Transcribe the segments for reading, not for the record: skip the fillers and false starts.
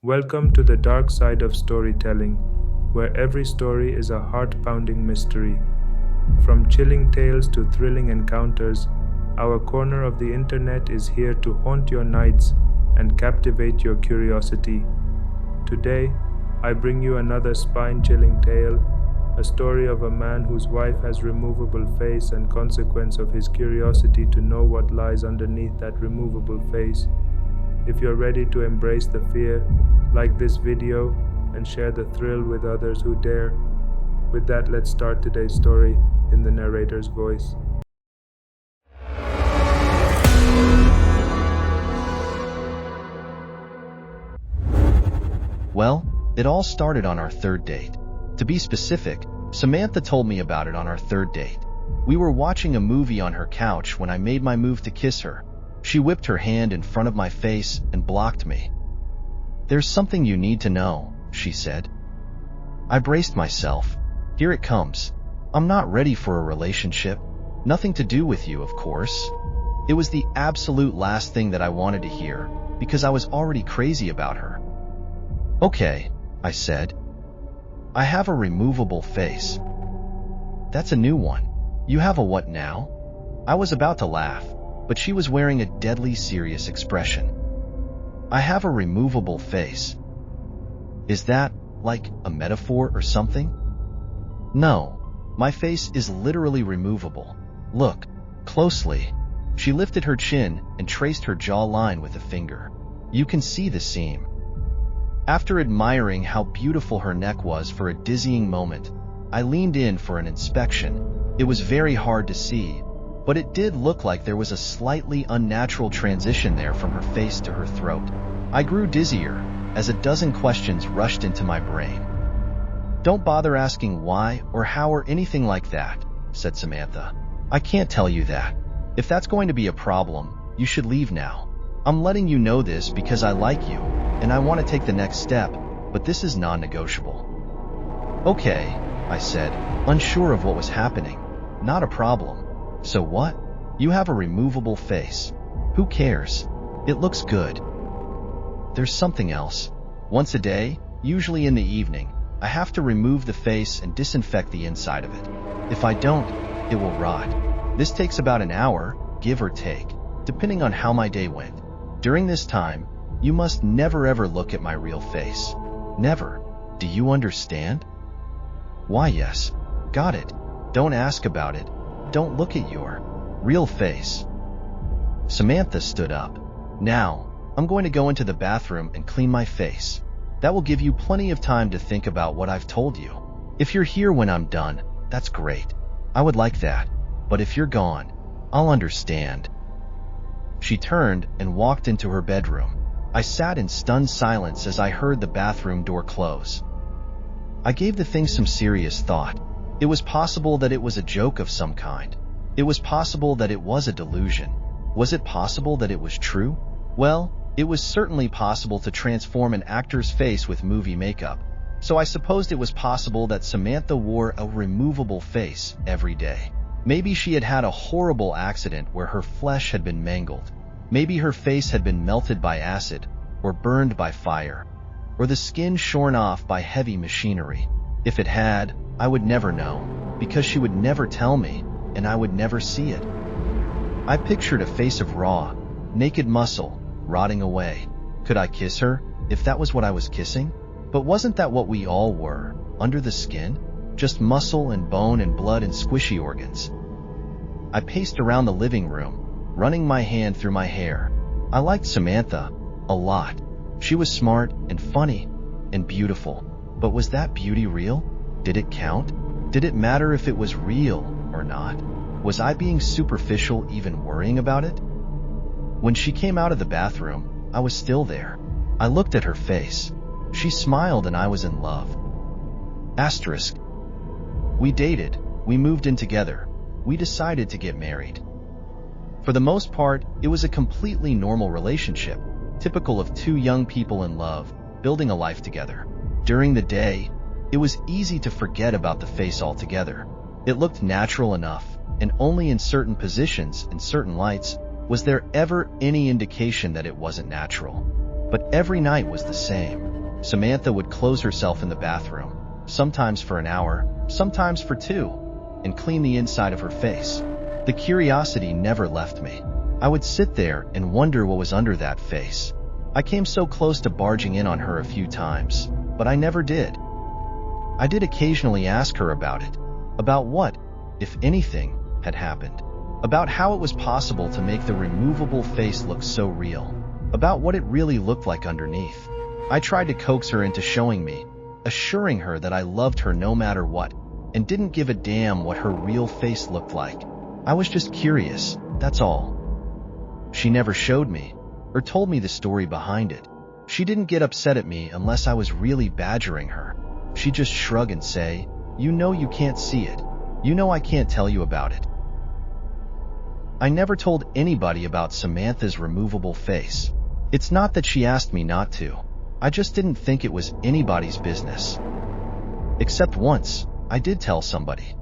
Welcome to the dark side of storytelling, where every story is a heart pounding mystery. From chilling tales to thrilling encounters, our corner of the internet is here to haunt your nights and captivate your curiosity. Today, I bring you another spine chilling tale, a story of a man whose wife has removable face and consequence of his curiosity to know what lies underneath that removable face. If you're ready to embrace the fear, like this video and share the thrill with others who dare. With that, let's start today's story in the narrator's voice. Well, it all started on our third date. To be specific, Samantha told me about it on our third date. We were watching a movie on her couch when I made my move to kiss her. She whipped her hand in front of my face and blocked me. "There's something you need to know," she said. I braced myself. Here it comes. "I'm not ready for a relationship. Nothing to do with you, of course." It was the absolute last thing that I wanted to hear, because I was already crazy about her. "Okay," I said. "I have a removable face." "That's a new one. You have a what now?" I was about to laugh, but she was wearing a deadly serious expression. "I have a removable face." "Is that, like, a metaphor or something?" "No, my face is literally removable. Look, closely." She lifted her chin and traced her jawline with a finger. "You can see the seam." After admiring how beautiful her neck was for a dizzying moment, I leaned in for an inspection. It was very hard to see, but it did look like there was a slightly unnatural transition there from her face to her throat. I grew dizzier as a dozen questions rushed into my brain. "Don't bother asking why or how or anything like that," said Samantha. "I can't tell you that. If that's going to be a problem, you should leave now. I'm letting you know this because I like you, and I want to take the next step, but this is non-negotiable." "Okay," I said, unsure of what was happening. "Not a problem. So what? You have a removable face. Who cares? It looks good." "There's something else. Once a day, usually in the evening, I have to remove the face and disinfect the inside of it. If I don't, it will rot. This takes about an hour, give or take, depending on how my day went. During this time, you must never ever look at my real face. Never. Do you understand?" "Why, yes. Got it. Don't ask about it. Don't look at your real face." Samantha stood up. "Now, I'm going to go into the bathroom and clean my face. That will give you plenty of time to think about what I've told you. If you're here when I'm done, that's great. I would like that. But if you're gone, I'll understand." She turned and walked into her bedroom. I sat in stunned silence as I heard the bathroom door close. I gave the thing some serious thought. It was possible that it was a joke of some kind. It was possible that it was a delusion. Was it possible that it was true? Well, it was certainly possible to transform an actor's face with movie makeup, so I supposed it was possible that Samantha wore a removable face every day. Maybe she had had a horrible accident where her flesh had been mangled. Maybe her face had been melted by acid, or burned by fire, or the skin shorn off by heavy machinery. If it had, I would never know, because she would never tell me, and I would never see it. I pictured a face of raw, naked muscle, rotting away. Could I kiss her, if that was what I was kissing? But wasn't that what we all were, under the skin? Just muscle and bone and blood and squishy organs. I paced around the living room, running my hand through my hair. I liked Samantha a lot. She was smart and funny and beautiful. But was that beauty real? Did it count? Did it matter if it was real or not? Was I being superficial even worrying about it? When she came out of the bathroom, I was still there. I looked at her face. She smiled and I was in love. Asterisk. We dated. We moved in together. We decided to get married. For the most part, it was a completely normal relationship, typical of two young people in love, building a life together. During the day, it was easy to forget about the face altogether. It looked natural enough, and only in certain positions and certain lights was there ever any indication that it wasn't natural. But every night was the same. Samantha would close herself in the bathroom, sometimes for an hour, sometimes for 2, and clean the inside of her face. The curiosity never left me. I would sit there and wonder what was under that face. I came so close to barging in on her a few times, but I never did. I did occasionally ask her about it, about what, if anything, had happened, about how it was possible to make the removable face look so real, about what it really looked like underneath. I tried to coax her into showing me, assuring her that I loved her no matter what, and didn't give a damn what her real face looked like. I was just curious, that's all. She never showed me, or told me the story behind it. She didn't get upset at me unless I was really badgering her. She'd just shrug and say, "You know you can't see it. You know I can't tell you about it." I never told anybody about Samantha's removable face. It's not that she asked me not to. I just didn't think it was anybody's business. Except once, I did tell somebody.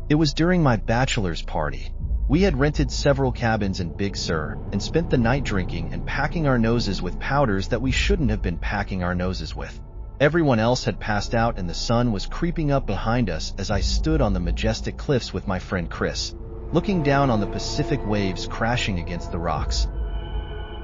It was during my bachelor's party. We had rented several cabins in Big Sur and spent the night drinking and packing our noses with powders that we shouldn't have been packing our noses with. Everyone else had passed out and the sun was creeping up behind us as I stood on the majestic cliffs with my friend Chris, looking down on the Pacific waves crashing against the rocks.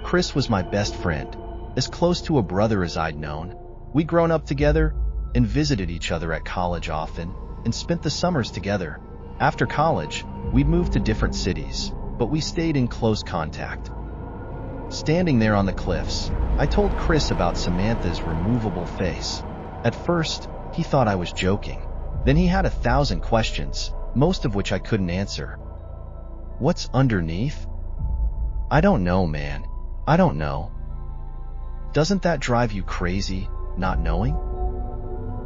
Chris was my best friend, as close to a brother as I'd known. We'd grown up together and visited each other at college often and spent the summers together. After college, we'd moved to different cities, but we stayed in close contact. Standing there on the cliffs, I told Chris about Samantha's removable face. At first, he thought I was joking. Then he had 1,000 questions, most of which I couldn't answer. What's underneath? I don't know, man. I don't know. Doesn't that drive you crazy, not knowing?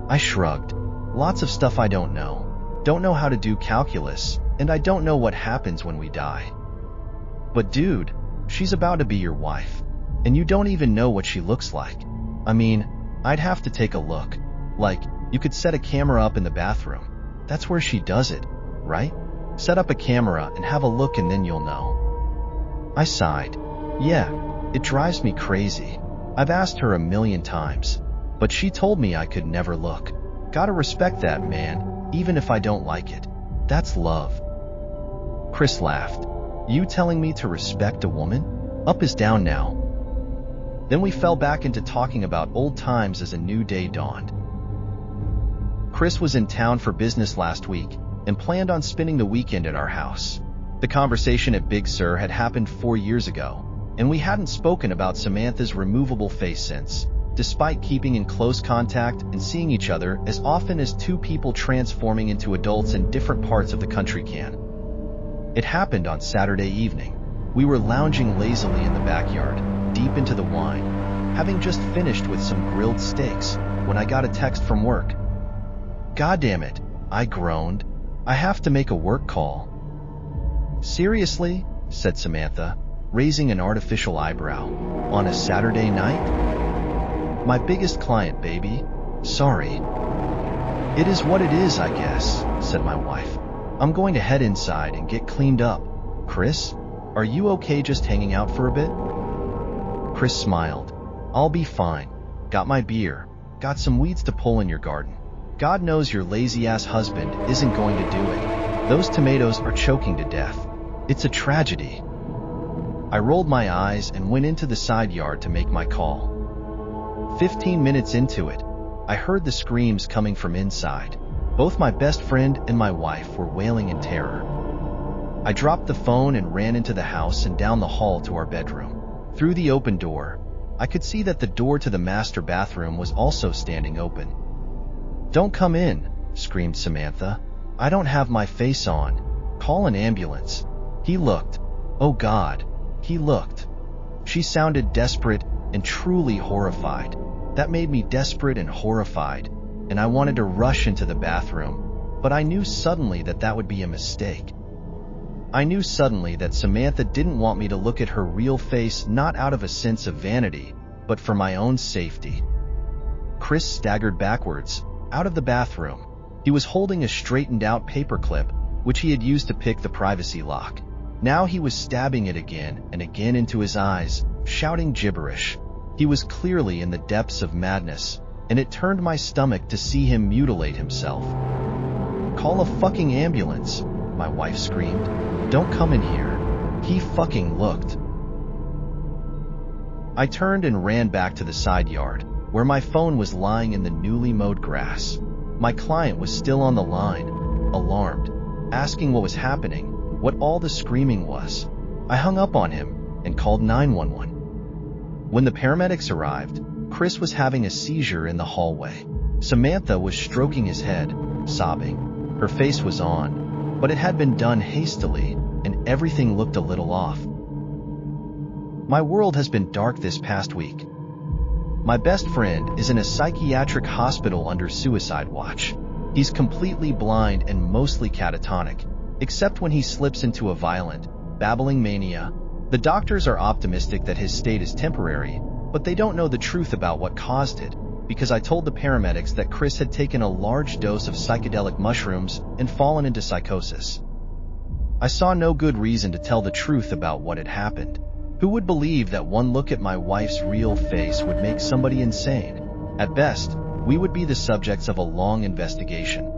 I shrugged. Lots of stuff I don't know. Don't know how to do calculus, and I don't know what happens when we die. But dude, she's about to be your wife, and you don't even know what she looks like. I mean, I'd have to take a look. Like, you could set a camera up in the bathroom. That's where she does it, right? Set up a camera and have a look and then you'll know. I sighed. Yeah, it drives me crazy. I've asked her 1,000,000 times, but she told me I could never look. Gotta respect that, man. Even if I don't like it. That's love. Chris laughed. You telling me to respect a woman? Up is down now. Then we fell back into talking about old times as a new day dawned. Chris was in town for business last week and planned on spending the weekend at our house. The conversation at Big Sur had happened 4 years ago, and we hadn't spoken about Samantha's removable face since, despite keeping in close contact and seeing each other as often as 2 people transforming into adults in different parts of the country can. It happened on Saturday evening. We were lounging lazily in the backyard, deep into the wine, having just finished with some grilled steaks, when I got a text from work. God damn it, I groaned. I have to make a work call. Seriously? Said Samantha, raising an artificial eyebrow. On a Saturday night? My biggest client, baby. Sorry. It is what it is, I guess, said my wife. I'm going to head inside and get cleaned up. Chris, are you okay just hanging out for a bit? Chris smiled. I'll be fine. Got my beer. Got some weeds to pull in your garden. God knows your lazy-ass husband isn't going to do it. Those tomatoes are choking to death. It's a tragedy. I rolled my eyes and went into the side yard to make my call. 15 minutes into it, I heard the screams coming from inside. Both my best friend and my wife were wailing in terror. I dropped the phone and ran into the house and down the hall to our bedroom. Through the open door, I could see that the door to the master bathroom was also standing open. Don't come in, screamed Samantha. I don't have my face on. Call an ambulance. He looked. Oh God, he looked. She sounded desperate and truly horrified. That made me desperate and horrified, and I wanted to rush into the bathroom, but I knew suddenly that that would be a mistake. I knew suddenly that Samantha didn't want me to look at her real face, not out of a sense of vanity, but for my own safety. Chris staggered backwards, out of the bathroom. He was holding a straightened-out paperclip, which he had used to pick the privacy lock. Now he was stabbing it again and again into his eyes, shouting gibberish. He was clearly in the depths of madness, and it turned my stomach to see him mutilate himself. "Call a fucking ambulance," my wife screamed. "Don't come in here." He fucking looked. I turned and ran back to the side yard, where my phone was lying in the newly mowed grass. My client was still on the line, alarmed, asking what was happening, what all the screaming was. I hung up on him and called 911. When the paramedics arrived, Chris was having a seizure in the hallway. Samantha was stroking his head, sobbing. Her face was on, but it had been done hastily, and everything looked a little off. My world has been dark this past week. My best friend is in a psychiatric hospital under suicide watch. He's completely blind and mostly catatonic, except when he slips into a violent, babbling mania. The doctors are optimistic that his state is temporary, but they don't know the truth about what caused it, because I told the paramedics that Chris had taken a large dose of psychedelic mushrooms and fallen into psychosis. I saw no good reason to tell the truth about what had happened. Who would believe that one look at my wife's real face would make somebody insane? At best, we would be the subjects of a long investigation.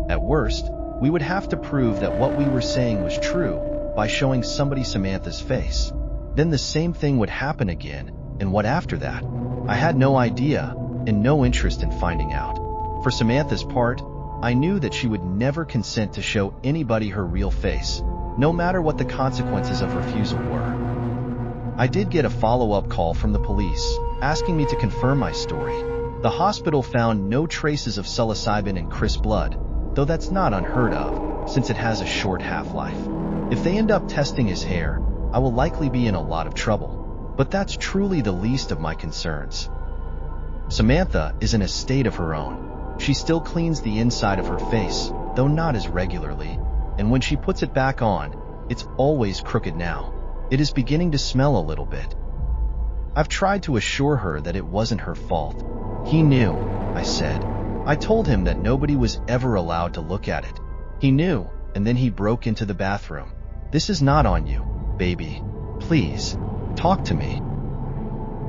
At worst, we would have to prove that what we were saying was true by showing somebody Samantha's face. Then the same thing would happen again, and what after that? I had no idea, and no interest in finding out. For Samantha's part, I knew that she would never consent to show anybody her real face, no matter what the consequences of refusal were. I did get a follow-up call from the police, asking me to confirm my story. The hospital found no traces of psilocybin in Chris' blood, though that's not unheard of, since it has a short half-life. If they end up testing his hair, I will likely be in a lot of trouble, but that's truly the least of my concerns. Samantha is in a state of her own. She still cleans the inside of her face, though not as regularly, and when she puts it back on, it's always crooked now. It is beginning to smell a little bit. I've tried to assure her that it wasn't her fault. He knew, I said. I told him that nobody was ever allowed to look at it. He knew, and then he broke into the bathroom. "This is not on you, baby. Please, talk to me."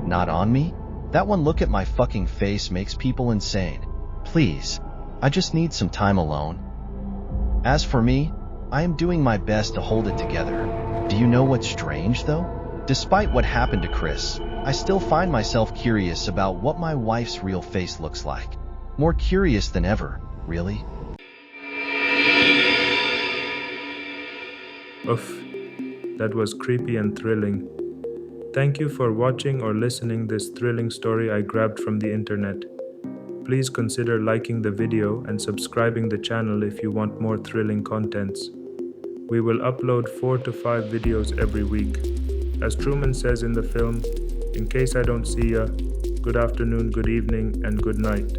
Not on me? That one look at my fucking face makes people insane. Please, I just need some time alone. As for me, I am doing my best to hold it together. Do you know what's strange, though? Despite what happened to Chris, I still find myself curious about what my wife's real face looks like. More curious than ever, really. Oof, that was creepy and thrilling. Thank you for watching or listening this thrilling story I grabbed from the internet. Please consider liking the video and subscribing the channel if you want more thrilling contents. We will upload 4 to 5 videos every week. As Truman says in the film, in case I don't see ya, good afternoon, good evening, and good night.